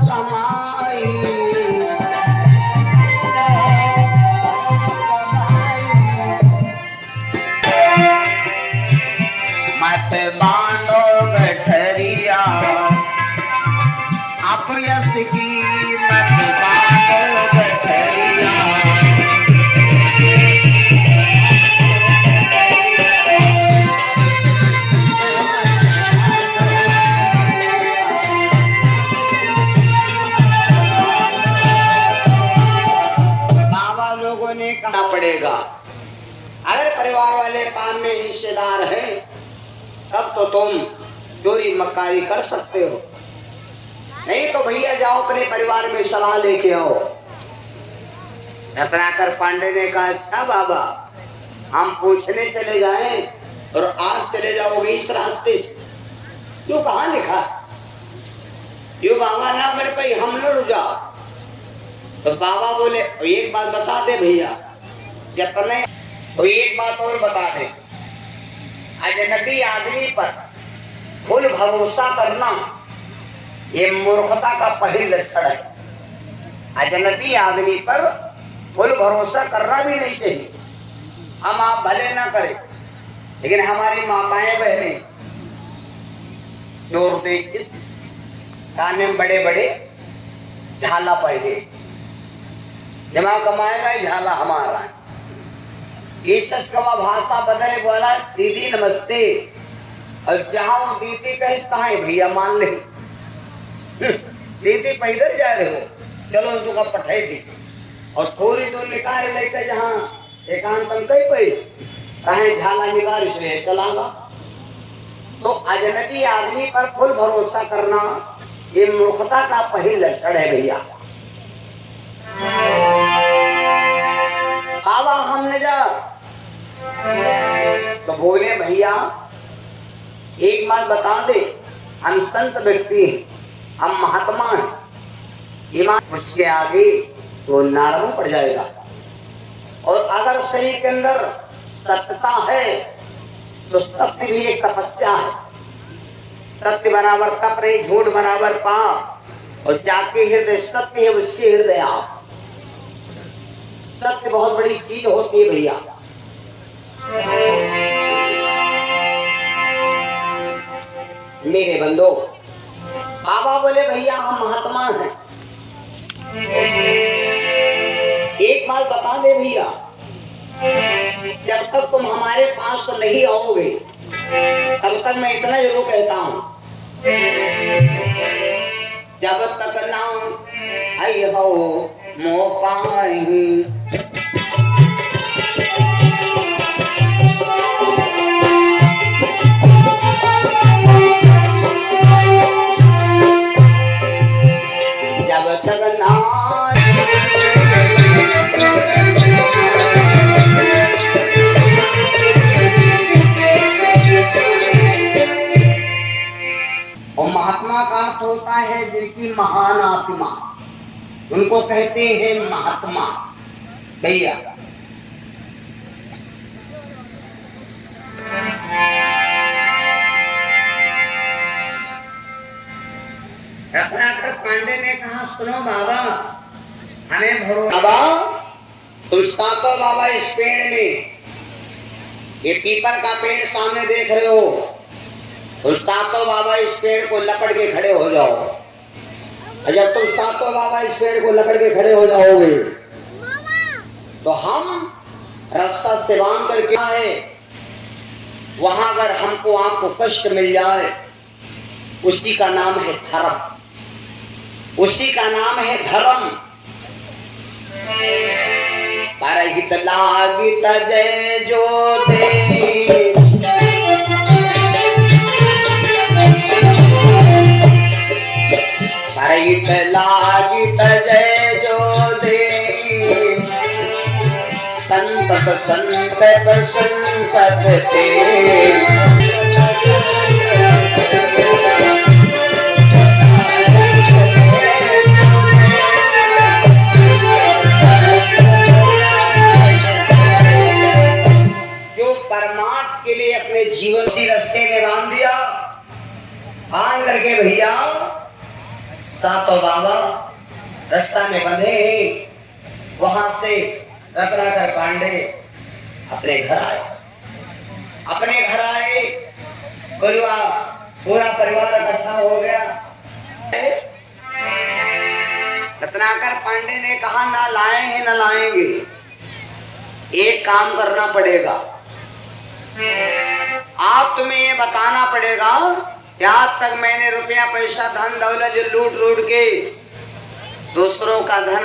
कमाई मत बांधो गठरिया अपयस की मत बांधो गठरिया बाबा लोगों ने कहा पड़ेगा अगर परिवार वाले काम में हिस्सेदार हैं तब तो तुम चोरी मक्कारी कर सकते हो, नहीं तो भैया जाओ अपने परिवार में सलाह लेके आओ। रत्नाकर पांडे ने कहा अच्छा बाबा हम पूछने चले जाएं और आप चले जाओगे इस रास्ते से, क्यों कहाँ लिखा क्यों बाबा ना मेरे पे हम न जाओ। तो बाबा बोले एक बात बता दे भैया जितने तो एक बात और बता दे, अजनबी आदमी पर फुल भरोसा करना ये मूर्खता का पहला लक्षण है। अजनबी आदमी पर फुल भरोसा करना भी नहीं चाहिए। हम आप भले ना करें लेकिन हमारी माताएं बहनें जोर दे इस कान में बड़े बड़े झाला पहले जमा कमाएगा झाला हमारा। ईशस का भाषा बदले बोला दीदी नमस्ते और जहां दीदी कहता है भैया मान ले दीदी पैदल जा रहे हो चलो उनका पठाई दी और थोड़ी दूर निकाल लेकर जहाँ एकांतम कई पैसे कहे झाला निकाल इसलिए चलागा। तो अजनबी आदमी पर फुल भरोसा करना ये मूर्खता का पहला लक्षण है भैया। बाबा हमने जा तो बोले भैया एक बात बता दे हम संत व्यक्ति हैं हम महात्मा हैं, ईमान उसके आगे तो नार्मल पड़ जाएगा। और अगर शरीर के अंदर सत्यता है तो सत्य भी एक तपस्या है। सत्य बराबर तप रहे झूठ बराबर पाप और जाके हृदय सत्य है उससे हृदय आप। सत्य बहुत बड़ी चीज होती है भैया। मेरे बंदो बाबा बोले भैया हम महात्मा हैं, एक बात बता दे भैया जब तक तुम हमारे पास नहीं आओगे तब तक मैं इतना जरूर कहता हूं जब तक ना आई हो मो पाई जब तक ना और महात्मा का अर्थ होता है जिनकी महान आत्मा उनको कहते हैं महात्मा भैया। रत्नाकर पांडे ने कहा सुनो बाबा हमें भरोसा बाबा तुम सातों बाबा इस पेड़ में ये पीपल का पेड़ सामने देख रहे हो तुम सातों बाबा इस पेड़ को लपट के खड़े हो जाओ और जब तुम सातों बाबा इस पेड़ को लपट के खड़े हो जाओगे तो हम रस्सा से बांध करके आए वहां अगर हमको आपको कष्ट मिल जाए उसी का नाम है धर्म, उसी का नाम है धर्म। परहित लागित जय जो दे परहित लागित जय जो दे संतत संत प्रशंसत ते परमार्थ के लिए अपने जीवन की रस्ते में बांध दिया, बांध करके भैया सातों तो बाबा रास्ता में बंधे, वहां से रत्नाकर पांडे अपने घर आए। पूरा परिवार इकट्ठा हो गया। रत्नाकर पांडे ने कहा ना लाए हैं ना लाएंगे, एक काम करना पड़ेगा, आप तुम्हें ये बताना पड़ेगा कि आज तक मैंने रुपया पैसा धन दौलत जो लूट के दूसरों का धन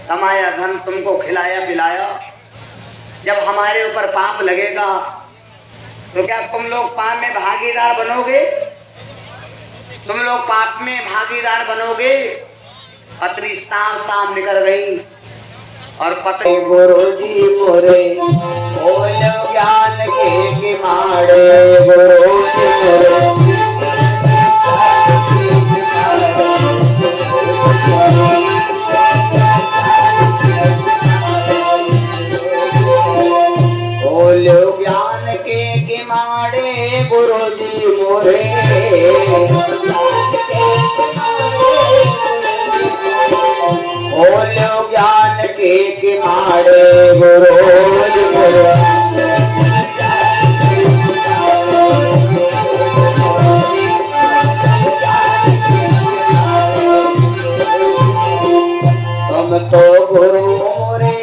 कमाया, धन तुमको खिलाया पिलाया, जब हमारे ऊपर पाप लगेगा तो क्या तुम लोग पाप में भागीदार बनोगे? तुम लोग पाप में भागीदार बनोगे। पत्नी साम निकल गई और पत्नी गुरुजी मोरे बोल ज्ञान के माड़े, गुरुजी मोरे बोल ज्ञान के माड़े, गुरुजी मोरे बोलो ज्ञान के माड़े, गुरुजी मोरे तुम तो गुरु मोरे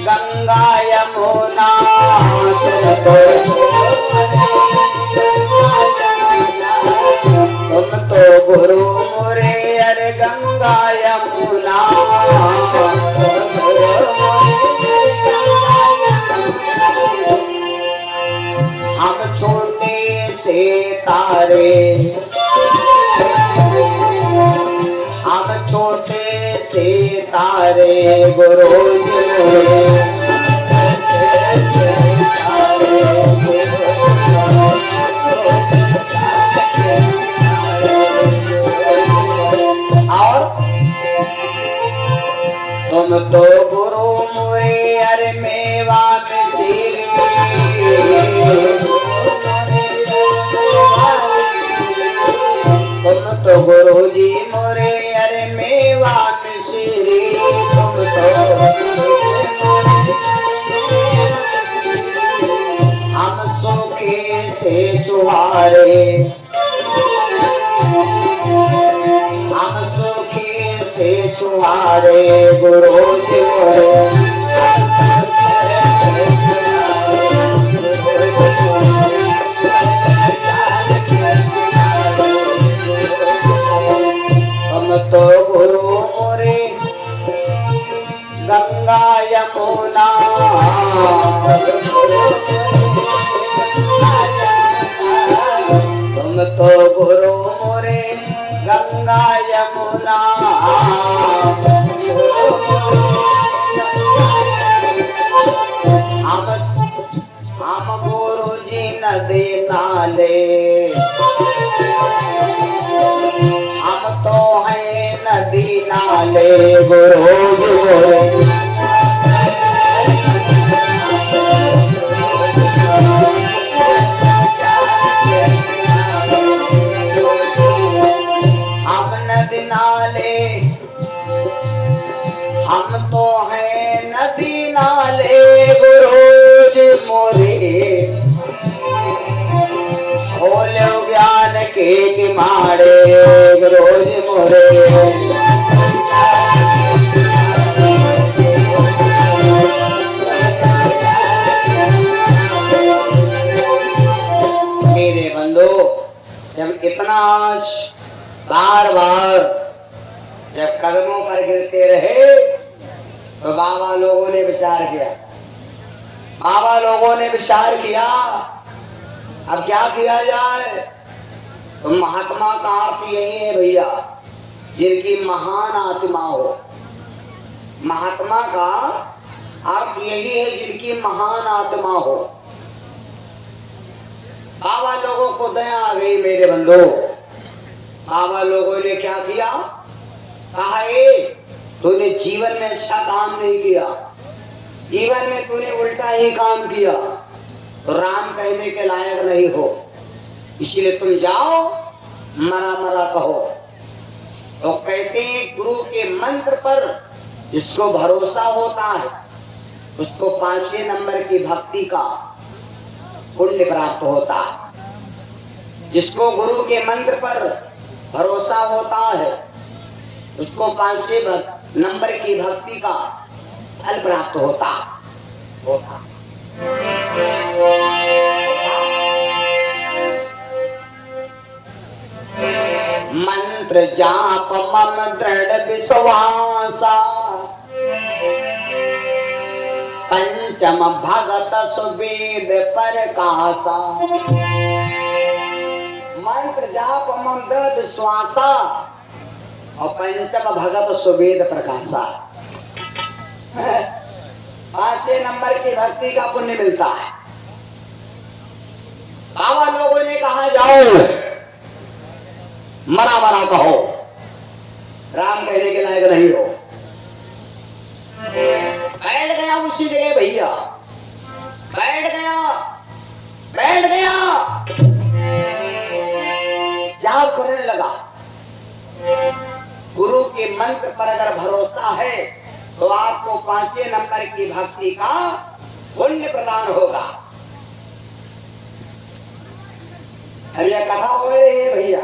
गंगा यमुना, तुम तो गुरु मोरे अरे गंगा यमुना, हम छोटे से तारे, हम छोटे से तारे, गुरुजी और तुम तो गुरु मोरे अरे मेवा मिश्री, तुम तो गुरुजी मोरे अरे मेवा मिश्री, तुम तो हम सूखे से चुहारे, हम सूखे से चुहारे, गुरुजी मोरे हम तो गुरु मोरे गंगा यमुना, तुम तो गुरु मोरे गंगा यमुना, हम गुरुजी नदी नाले, हम तो हैं नदी नाले, गुरुजी मोरे हम नदी नाले, हम तो हैं नदी नाले, गुरुजी मोरे बोलो ज्ञान के माड़े, गुरुजी मोरे मेरे बंधु, जब इतना बार जब कदमों पर गिरते रहे तो बाबा लोगों ने विचार किया अब क्या किया जाए। तो महात्मा का अर्थ यही है भैया, जिनकी महान आत्मा हो। महात्मा का अर्थ यही है जिनकी महान आत्मा हो। बाबा लोगों को दया आ गई मेरे बंधु। बाबा लोगों ने क्या किया, कहा तूने जीवन में अच्छा काम नहीं किया, जीवन में तूने उल्टा ही काम किया, तो राम कहने के लायक नहीं हो, इसलिए तुम जाओ मरा मरा कहो। तो कहते हैं गुरु के मंत्र पर जिसको भरोसा होता है उसको 5वें नंबर की भक्ति का पुण्य प्राप्त होता है। जिसको गुरु के मंत्र पर भरोसा होता है उसको 5वें नंबर की भक्ति का फल प्राप्त होता। मंत्र जाप मम दृढ़ विश्वासा, पंचम भगत सुवेद प्रकाशा। मंत्र जाप मम दृढ़ विश्वासा और पंचम भगत सुवेद प्रकाशा। 5वें नंबर की भक्ति का पुण्य मिलता है। बाबा लोगों ने कहा जाओ मरा मरा कहो, राम कहने के लायक नहीं हो। बैठ गया उसी जगह भैया, बैठ गया बैठ गया, जाप करने लगा। गुरु के मंत्र पर अगर भरोसा है तो आपको 5वें नंबर की भक्ति का पुण्य प्रदान होगा। अब यह कथा हो रही है भैया,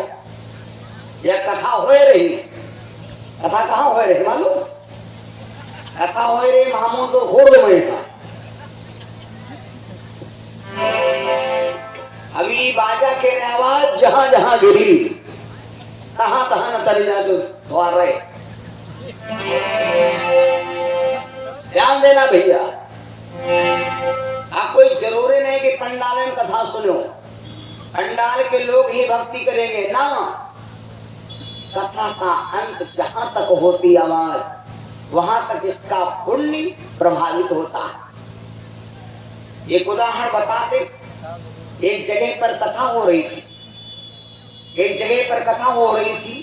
यह कथा हो रही। कथा कहाँ हो रही मालूम? कथा हो रही मामू तो घोड़ दे का। अभी बाजा के आवाज जहां जहां गिरी तहां तहां न तरी जा तो आ रहे। ध्यान देना भैया, आप कोई जरूरी नहीं कि पंडाल में कथा सुनो, पंडाल के लोग ही भक्ति करेंगे ना। कथा का अंत जहां तक होती आवाज वहां तक इसका पुण्य प्रभावित होता है। एक उदाहरण बता दे। एक जगह पर कथा हो रही थी, एक जगह पर कथा हो रही थी।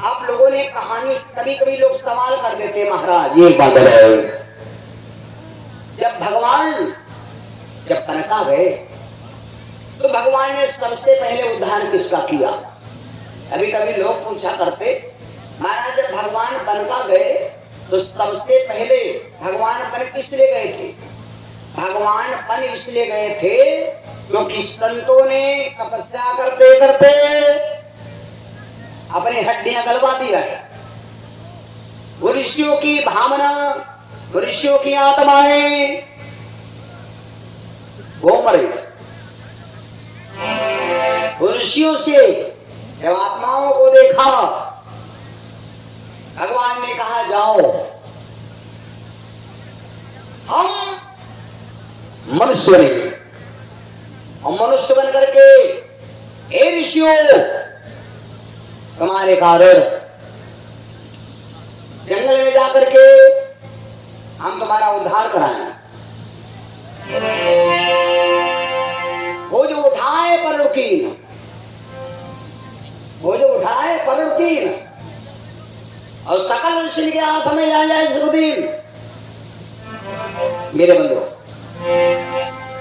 आप लोगों ने कहानी, कभी कभी लोग सवाल कर देते महाराज ये बात है, जब भगवान जब बनका गए तो भगवान ने सबसे पहले उद्धार किसका किया? कभी कभी लोग पूछा करते महाराज जब भगवान बनका गए तो सबसे पहले भगवान बन किस लिए गए थे? भगवान बन इसलिए गए थे क्योंकि संतों ने तपस्या करते करते अपनी हड्डियां गलवा दिया है। ऋषियों की भावना, ऋषियों की आत्माएं घूम रही। ऋषियों से जब आत्माओं को देखा भगवान ने कहा जाओ हम मनुष्य बने, और मनुष्य बन करके हे ऋषियों तुम्हारे कारण जंगल में जाकर के हम तुम्हारा उद्धार कराएं। वो जो उठाए पर रुकीन, वो जो उठाए पर रुकीन, और सकल ऋषि के हाथ में आ जाए सुखदीन। मेरे बंधु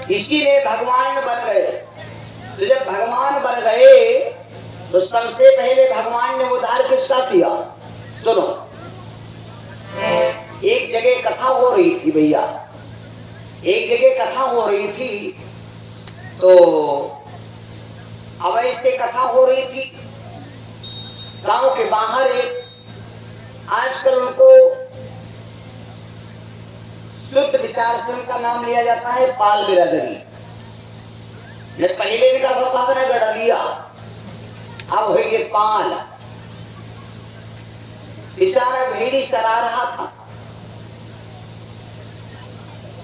इसीलिए भगवान बन गए। तो जब भगवान बन गए तो सबसे पहले भगवान ने उद्धार किसका किया? सुनो, एक जगह कथा हो रही थी भैया, एक जगह कथा हो रही थी। तो अब ऐसे कथा हो रही थी गांव के बाहर। एक आजकल उनको शुद्ध विचार से उनका नाम लिया जाता है पाल बिरादरी। पहले इनका सब था गडरिया, अब हो गए पाल। बेचारा भेड़ी चरा रहा था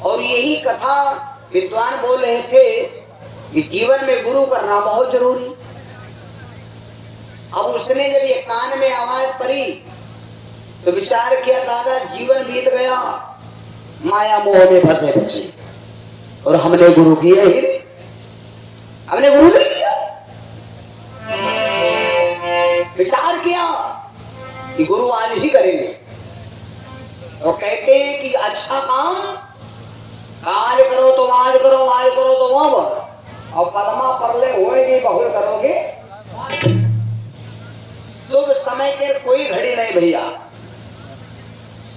और यही कथा विद्वान बोल रहे थे कि जीवन में गुरु करना बहुत जरूरी। अब उसने जब ये कान में आवाज पड़ी तो विचार किया दादा जीवन बीत गया माया मोह में फंसे फंसे, और हमने गुरु किया ही नहीं, हमने गुरु नहीं किया। विचार किया कि गुरु आज ही करेंगे। और कहते हैं कि अच्छा काम आज करो तो आज करो, आज करो तो वहां, और परमा परले होएगी बहुल करोगे समय के कोई घड़ी नहीं भैया,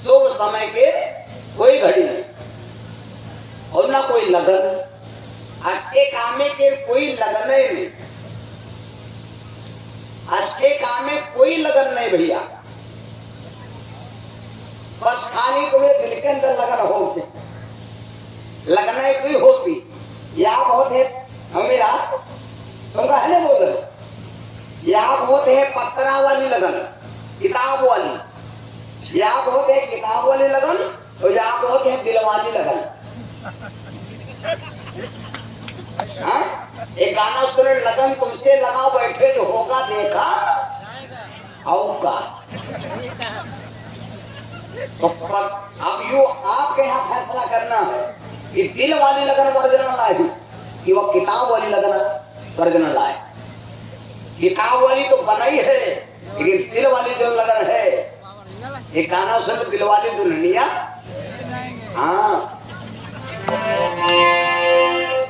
शुभ समय के कोई घड़ी नहीं, और ना कोई लगन, अच्छे काम के कोई लगन नहीं, अच्छे काम में कोई लगन नहीं भैया, बस खाली तुम्हें दिल के अंदर लगन हो से लगना ही कोई होती या बहुत है मेरा तुमका है ना बोल या बहुत है पत्रा वाली लगन, किताब वाली, या बहुत है किताब वाली लगन, और या बहुत है दिल वाली लगन। हाँ? एक गाना सुने, लगन तुमसे लगा बैठे जो होगा देखा होगा। तो अब यू आपके यहाँ फैसला करना है कि दिल वाली लगन वर्जन लाए कि वह किताब वाली लगन वर्जन लाए। किताब वाली तो बनाई है, लेकिन दिल वाली जो लगन है, एक गाना सुन, दिल वाली दुल्हनिया। हाँ,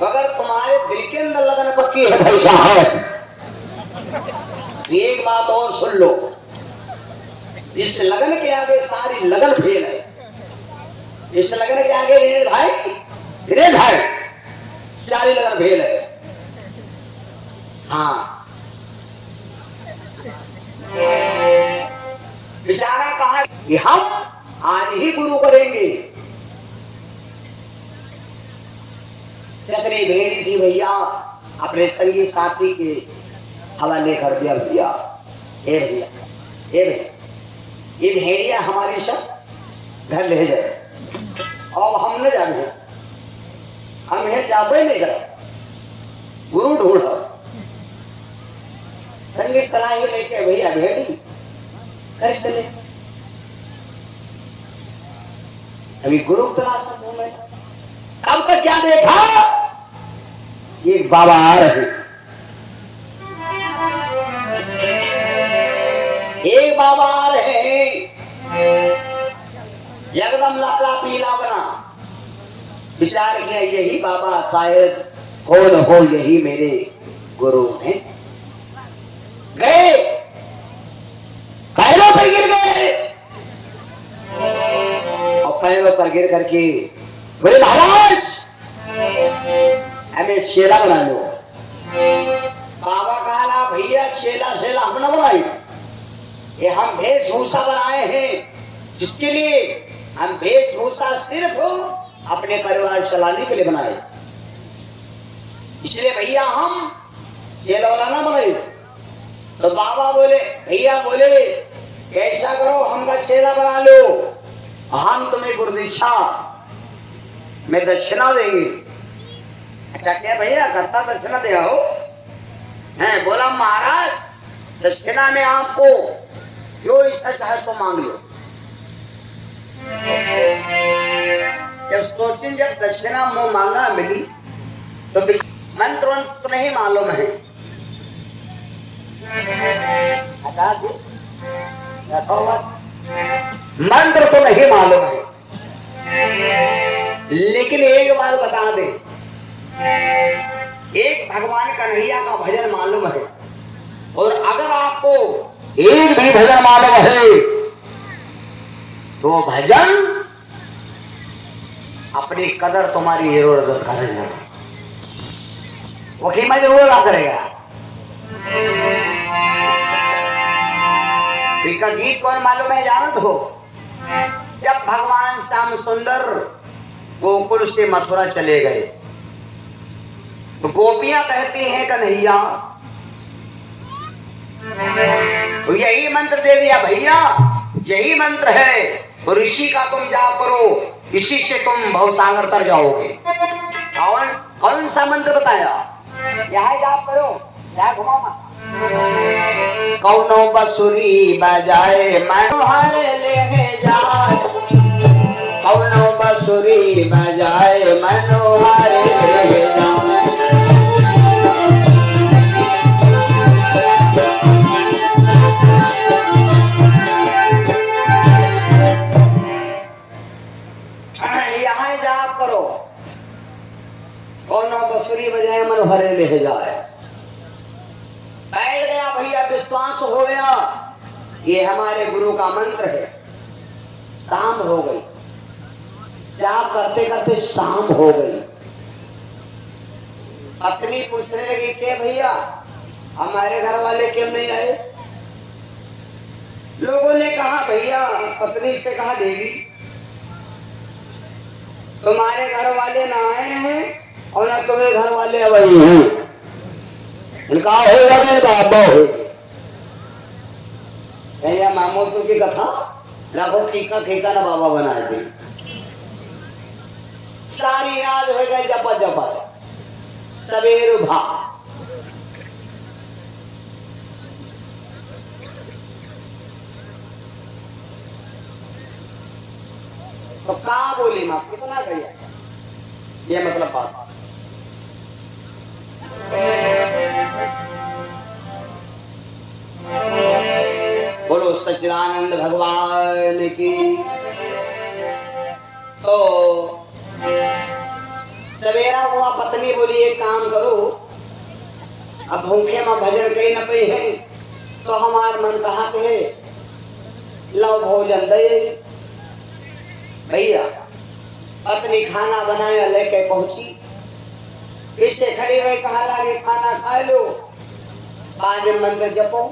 अगर तुम्हारे दिल के अंदर लगन पक्की है भाई साहब, एक बात और सुन लो, इस लगन के आगे सारी लगन फेल है। इस लगन के आगे रे भाई सारी लगन फेल है। हाँ, बेचारा कहा कि हम आज ही गुरु करेंगे। चक्री भेड़ी थी भैया, अपने संगी साथी के हवाले कर दिया भैया। ए भैया, ए भैया, ये भेड़िया हमारे सब घर ले जाए, और हम न जाए, हम यह जाबे नहीं कर, गुरु ढूंढो। संगी सलाह लेके भैया भेड़ी कर चले। अभी गुरु तलाश में अब तक क्या देखा, ये बाबा आ रहे, एक बाबा आ रहे, एकदम लाला पीला बना। विचार किया यही बाबा शायद कौन हो, यही मेरे गुरु हैं। गए, पैरों पर गिर गए, और पैरों पर गिर करके बोले महाराज हमें चेला बना लो। बाबा कहा भैया चेला सेला हम न बनाई, ये हम वेशभूषा बनाए हैं, जिसके लिए हम वेशभूषा सिर्फ अपने परिवार चलाने के लिए बनाए, इसलिए भैया हम चेला वाला ना बनाए। तो बाबा बोले, भैया बोले कैसा करो, हमका चेला बना लो, हम तुम्हें गुरुदीक्षा में दक्षिणा देंगे। अच्छा क्या भैया करता दक्षिणा दे आओ हैं? बोला महाराज दक्षिणा में आपको जो इच्छा चाहे सो मांग लो। जब सोचें, जब दक्षिणा मुंह मांगा मिली तो मंत्र तो नहीं मालूम है, मंत्र तो नहीं मालूम है, लेकिन एक बार बता दे, एक भगवान कन्हैया का भजन मालूम है, और अगर आपको एक भी भजन मालूम है तो भजन अपनी कदर तुम्हारी जरूरत करेगा, वो कीमत जरूर अदा करेगा। इसका गीत कौन मालूम है जानत हो? जब भगवान श्याम सुंदर गोकुल से मथुरा चले गए तो गोपियां कहती हैं कन्हैया, तो यही मंत्र दे दिया भैया, यही मंत्र है, तो ऋषि का तुम जाप करो, इसी से तुम भवसागर तर जाओगे। कौन कौन सा मंत्र बताया? यहाँ जाप करो, यहाँ घुमाओ मत। कौनो बंसुरी बजाए मनोहर ले जाए, कौनो बंसुरी बजाए मनोहर ले जाए। यहाँ जाप करो, कौनो बंसुरी बजाए मनोहर ले जाए। बैठ गया भैया, विश्वास हो गया ये हमारे गुरु का मंत्र है। शाम हो गई, जाप करते करते शाम हो गई। पत्नी पूछने लगी के भैया हमारे घर वाले क्यों नहीं आए? लोगों ने कहा भैया, पत्नी से कहा देवी तुम्हारे घर वाले ना आए हैं और ना तुम्हारे घर वाले अब हैं। इनका हो बाबा हो मामोसू की कथा लाखों ठीका ठीका ना बाबा बनाए थे। सारी रात हो गई जपा जपा सवेर भा तो कहा बोली माँ कितना गया ये मतलब बात। बोलो सच्चिदानंद भगवान की। तो सवेरा हुआ, पत्नी बोली एक काम करो, अब भूखे में भजन कहीं न पे है तो हमार मन कहा थे लो भोजन दे। भैया पत्नी खाना बनाया लेके पहुंची, पीछे खड़ी हुई कहा लगी खाना खा लो, 5 मंत्र जपो।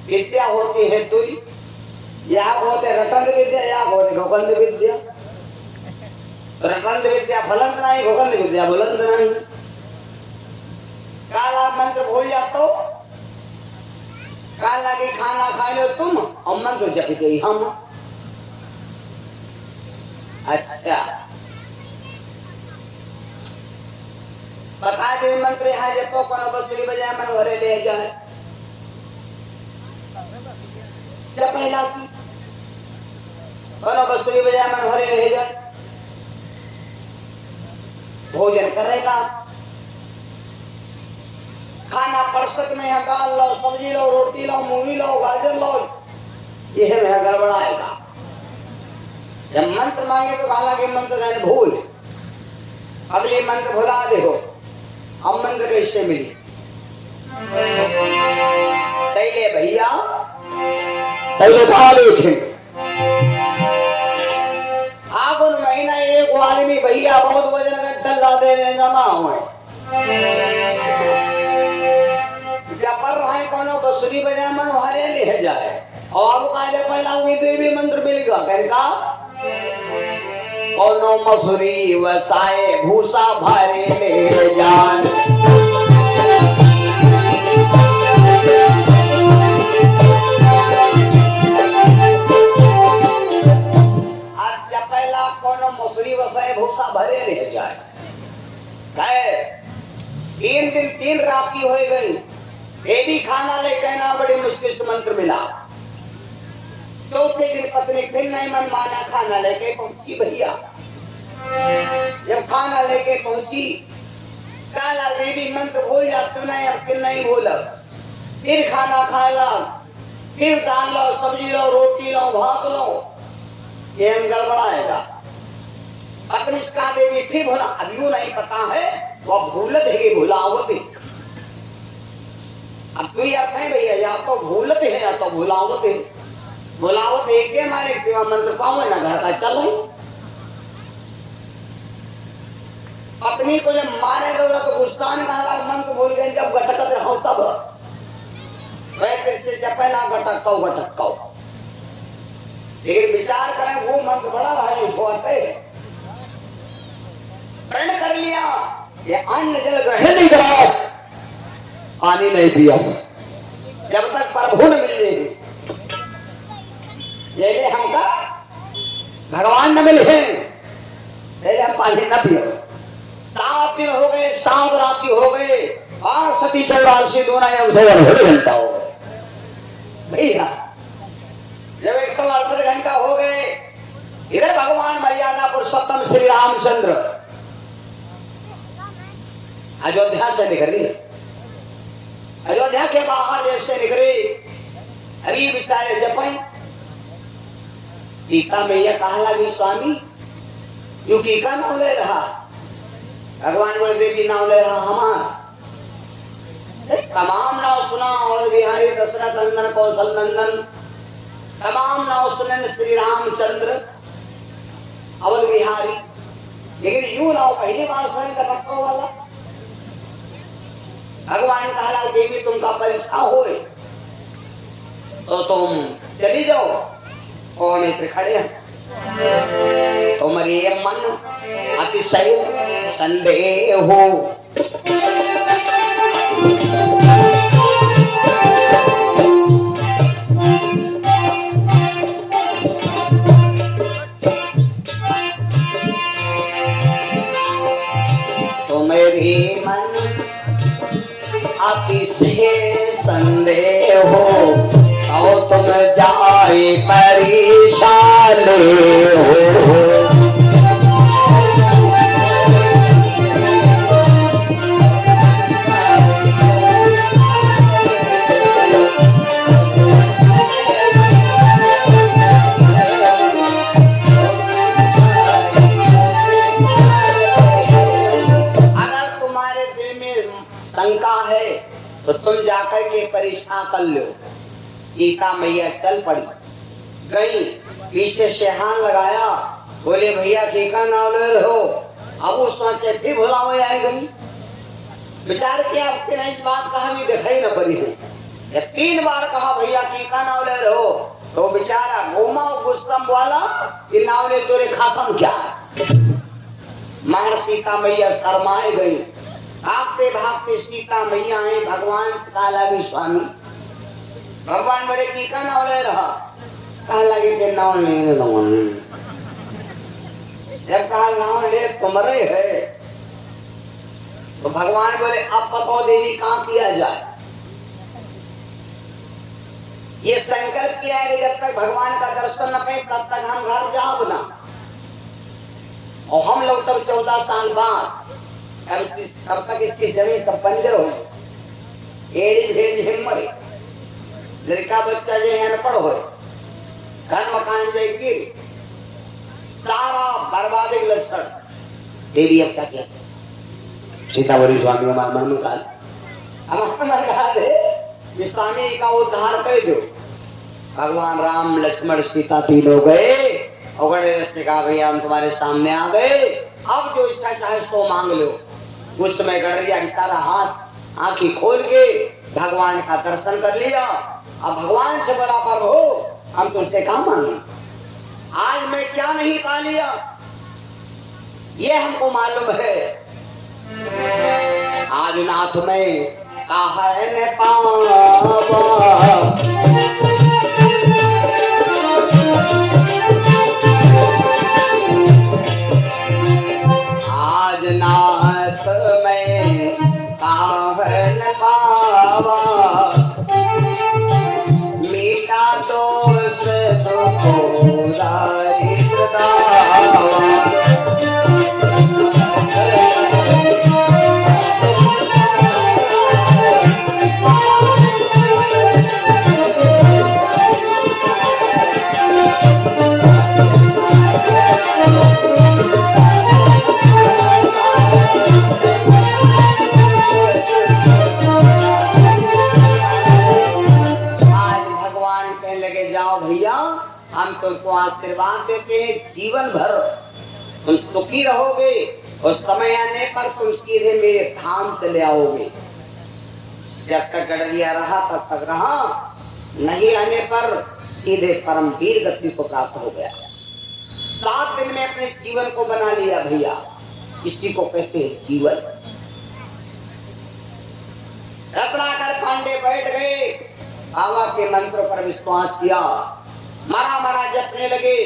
विद्या होती है दुई, या होते रटंद विद्या या होते घोकंद विद्या। रटंद विद्या फलंद नहीं, घोकंद विद्या बुलंद नहीं। काला मंत्र भूल जा तो काला की खाना खा लो तुम और मंत्र जपते ही हम। अच्छा बता दे मंत्र यहाँ जपो कोनो बसुरी बजाय मन भरे ले जाए। जपेला की कोनो बसुरी बजाय मन भरे ले जाए। भोजन करेगा, खाना परसत में है, दाल लो, सब्जी लो, रोटी लो, मूली लो, गाजर लो, यह में गड़बड़ाएगा। जब मंत्र मांगे तो हालांकि मंत्र का भूल, अगली मंत्र भुला दे हो, अब मंत्र कैसे मिली? तैले भैया तैले कहा लेकिन आगुन महीना एक आदमी भैया बहुत वजन का ला दे जमा हुए जब पर रहे कोनो बसुरी बजा मन हरे ले जाए और अब काले पहला उम्मीद भी मंत्र मिल गया कहका कोनो मसूरी वसाए भूसा भरे ले जान। आज जब पहला कोनो मसूरी वसाए भूसा भरे ले जाए। 3 दिन 3 रात की हो गई, देवी खाना ले कहना बड़ी मुश्किल से मंत्र मिला। चौथे दिन पत्नी फिर नहीं मन माना, खाना लेके पहुंची। भैया जब खाना लेके पहुंची काला देवी मंत्र भूल जा तू नहीं, अब फिर नहीं भूल, फिर खाना खा ला, फिर दाल लो, सब्जी लो, रोटी लो, भात लो, ये हम गड़बड़ाएगा। पत्नी का देवी फिर भूला, अभी नहीं पता है वह भूलत है कि भुलावत है। अब तो अर्थ है भैया, या तो भूलत है या तो भुलावत है। बुलावत एक के मारे मंत्र पाओ ना घर का चल। पत्नी को जब मारे दौड़ा तो गुस्सा में मंत्र भूल गए, जब गटकत रहो तब से जपेला गटकाओ। लेकिन विचार करें वो मंत्र बड़ा रहा छोड़ते प्रण कर लिया, ये अन्न जल ग्रहण नहीं करा, पानी नहीं पिया जब तक प्रभु न मिल रही। ये हमका भगवान न मिले हम पानी न पियो। 7 दिन हो गए, 7 रात्रि हो गए और 84 दोनों घंटा हो गए। भैया जब 168 घंटा हो गए, इधर भगवान मर्यादा पुरुषोत्तम श्री रामचंद्र अयोध्या से निकले। अयोध्या के बाहर जैसे निकले, हरी विचारे जपई। सीता मैया कहा लगी स्वामी क्योंकि का नाम ले रहा, भगवान बोले देवी नाम ले रहा हमार तमाम नाम सुना और बिहारी दशरथ नंदन कौशल नंदन तमाम नाव सुनन श्री रामचंद्र अवध बिहारी, लेकिन यूं नाव पहली बार सुने का टक्कर वाला। भगवान कहला देवी तुमका परीक्षा होए तो तुम चली जाओ, और मित्र खड़े हैं। तुम्हारे मन अतिशय संदेह हो, तुम्हारे मन अतिशय संदेह हो, और तुम जाए परेशान हो। अगर तुम्हारे दिल में शंका है तो तुम जाकर के परीक्षा कर लो। सीता मैया चल पड़ी, गई, पीछे से हाथ लगाया, बोले भैया टीका नाम ले रहो। अब वो सोचे फिर भुला हुए आई गई, विचार किया आपके नहीं इस बात कहा भी दिखाई न पड़ी है। या 3 बार कहा भैया टीका नाम ले रहो, तो बेचारा घूमा गुस्सम वाला कि नाव ले तोरे खासम क्या। मार सीता मैया शर्माए गई, भागते भागते सीता मैया आई, भगवान से कहा लगी स्वामी, भगवान बोले टीका नाव ले रहा, कहा लगे कि नाव नहीं ले। जब कहा नाव ले तुम्हारे है, तो भगवान बोले अब बताओ देवी कहाँ किया जाए। ये संकल्प किया है कि जब तक भगवान का दर्शन न पाए तब तक हम घर जाओ ना। और हम लोग तब 14 साल बाद तब तक इसकी जमीन का पंजर हो, एड़ी भेड़ हिम्मत, लड़का बच्चा जो है अनपढ़ हो, घर मकान जो गिर, सारा बर्बादी लक्षण। देवी अब क्या किया, सीता बोली स्वामी हमारे मन में कहा, हमारे मन कहा थे स्वामी का उद्धार कर दो। भगवान राम लक्ष्मण सीता तीनों गए, और गणेश ने कहा भैया हम तुम्हारे सामने आ गए, अब जो इच्छा चाहे सो मांग लो। उस समय गणरिया की सारा हाथ आंखी खोल के भगवान का दर्शन कर लिया। अब भगवान से बोला प्रभु हम तुमसे क्या मांगे, आज मैं क्या नहीं पा लिया ये हमको मालूम है। आज नाथ में कहा न पावा, आज नाथ में कहा न पावा, मीठा दोष तो दारिद्र दावा। हम तुमको आशीर्वाद देते हैं, जीवन भर तुम सुखी रहोगे और समय आने पर तुम सीधे मेरे धाम से ले आओगे। जब तक गडरिया रहा तब तक रहा, नहीं आने पर सीधे परम वीर गति को प्राप्त हो गया। 7 दिन में अपने जीवन को बना लिया भैया, इसी को कहते हैं जीवन। रत्नाकर पांडे बैठ गए, बाबा के मंत्र पर विश्वास किया, मारा मारा जपने लगे,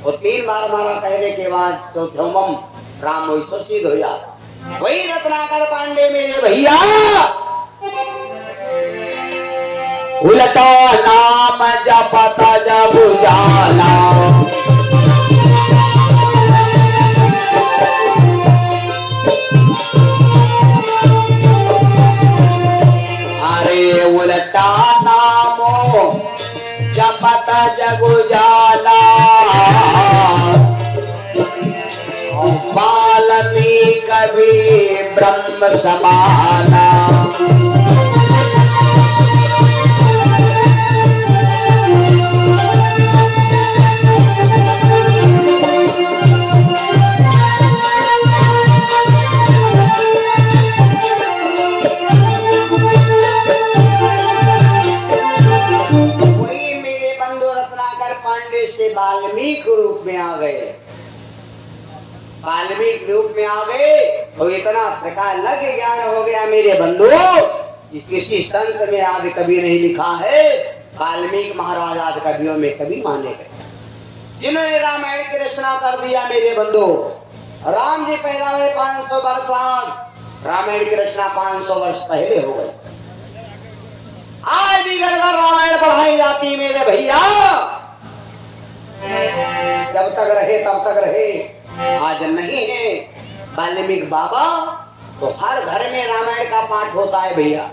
और 3 बार मारा कहने के बाद चौथम राम वैसो सिद्ध हो जा। वही रत्नाकर पांडे मेरे भैया उलटा नाम जपता जब जाला, अरे उलटा नामो जपता जगु जाला, वाल्मीकि कवि ब्रह्म समाना। से वाल्मीकि रूप में आ गए। वाल्मीकि रूप में आ गए और इतना प्रकार लग ज्ञान हो गया मेरे बंधु, किसी संत में आदि कभी नहीं लिखा है। वाल्मीकि महाराज आदि कवियों में कभी माने गए, जिन्होंने रामायण की रचना कर दिया मेरे बंधु। राम जी पैदा हुए 500 वर्ष बाद, रामायण की रचना 500 वर्ष पहले हो गई। आज भी घर घर रामायण पढ़ाई जाती मेरे भैया, जब तक रहे तब तक रहे। आज नहीं है वाल्मीकि बाबा तो हर घर में रामायण का पाठ होता है भैया।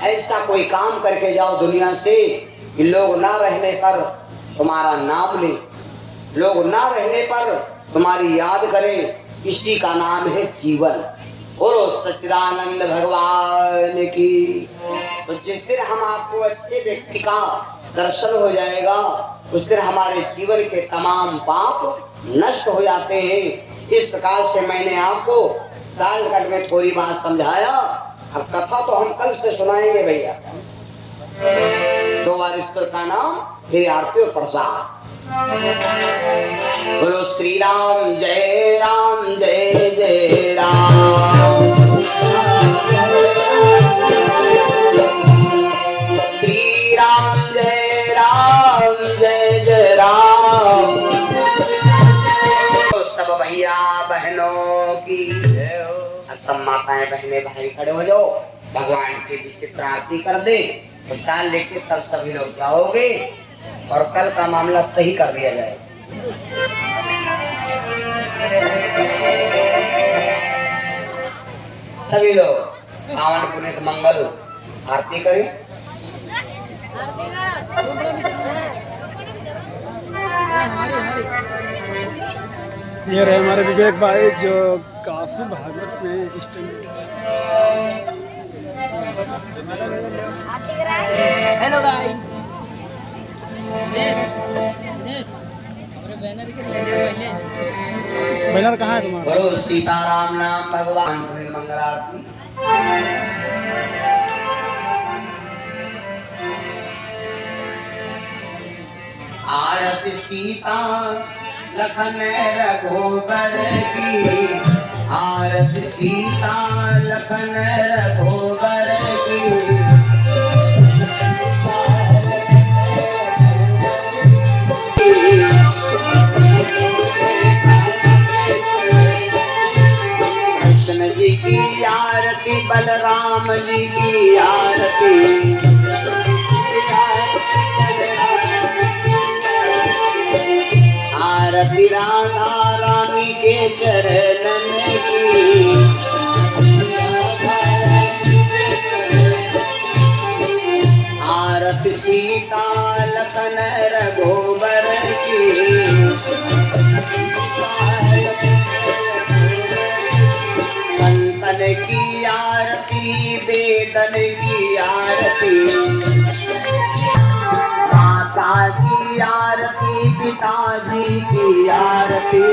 ऐसा कोई काम करके जाओ दुनिया से कि लोग ना रहने पर तुम्हारा नाम ले, लोग ना रहने पर तुम्हारी याद करें, इसी का नाम है जीवन। बोलो सच्चिदानंद भगवान की। तो जिस दिन हम आपको अच्छे व्यक्ति का दर्शन हो जाएगा, उस दिन हमारे जीवन के तमाम पाप नष्ट हो जाते हैं। इस प्रकार से मैंने आपको शॉर्टकट में थोड़ी बात समझाया। अब कथा तो हम कल से सुनाएंगे भैया। 2 बार ईश्वर का नाम, फिर आरती और प्रसाद। बोलो श्री राम जय जय राम। श्री राम जय जय राम। तो सब भैया बहनों की, सब माताएं बहनें भाई खड़े हो जाओ, भगवान की विचित्र आरती कर दे। प्रसाद लेके तब सभी लोग जाओगे और कल का मामला सही कर दिया जाए। सभी लोग पावन पुनीत मंगल आरती करें। ये रहे हमारे विवेक भाई जो काफी भागवत में स्टैंड। हेलो गाइस, बैनर कहाँ है तुम्हारा? बोलो सीताराम नाम भगवान मंगल आरती। आरती सीता लखन रघुबर की, आरती सीता लखन रघुबर की। कृष्ण जी की आरती, बलराम जी की आरती। आरती राधा रानी के चरणन की। आरती सीता लखन रघुबर की। संतन की आरती, वेदन की आरती। माता की आरती, पिताजी की आरती।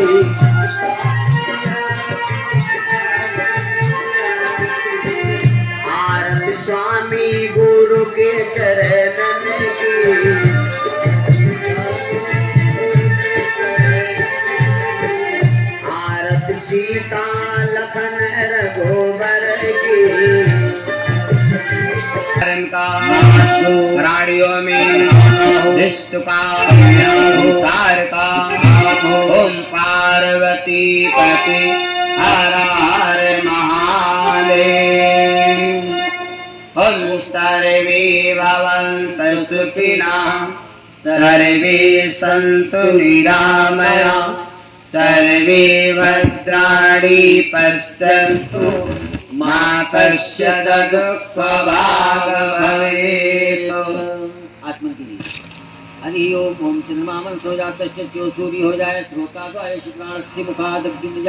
आरती स्वामी गुरु के चरणन की। आरती सीता लखन रघुबर की। प्राणियों में विष्णु का सार का। ओम पार्वती पति हर हर महादेव। ओम सर्वे भवन्तु सुखिनः, सर्वे सन्तु निरामया, सर्वे भद्राणि पश्यन्तु मा कश्चित् दुःखभाग् भवेत्। आत्मा के लिए हरि ओम। ओम चंद्रमा मन सो जाता सूर्य हो जाए, श्रोता द्वारे शुक्राणस्य मुखादग्नि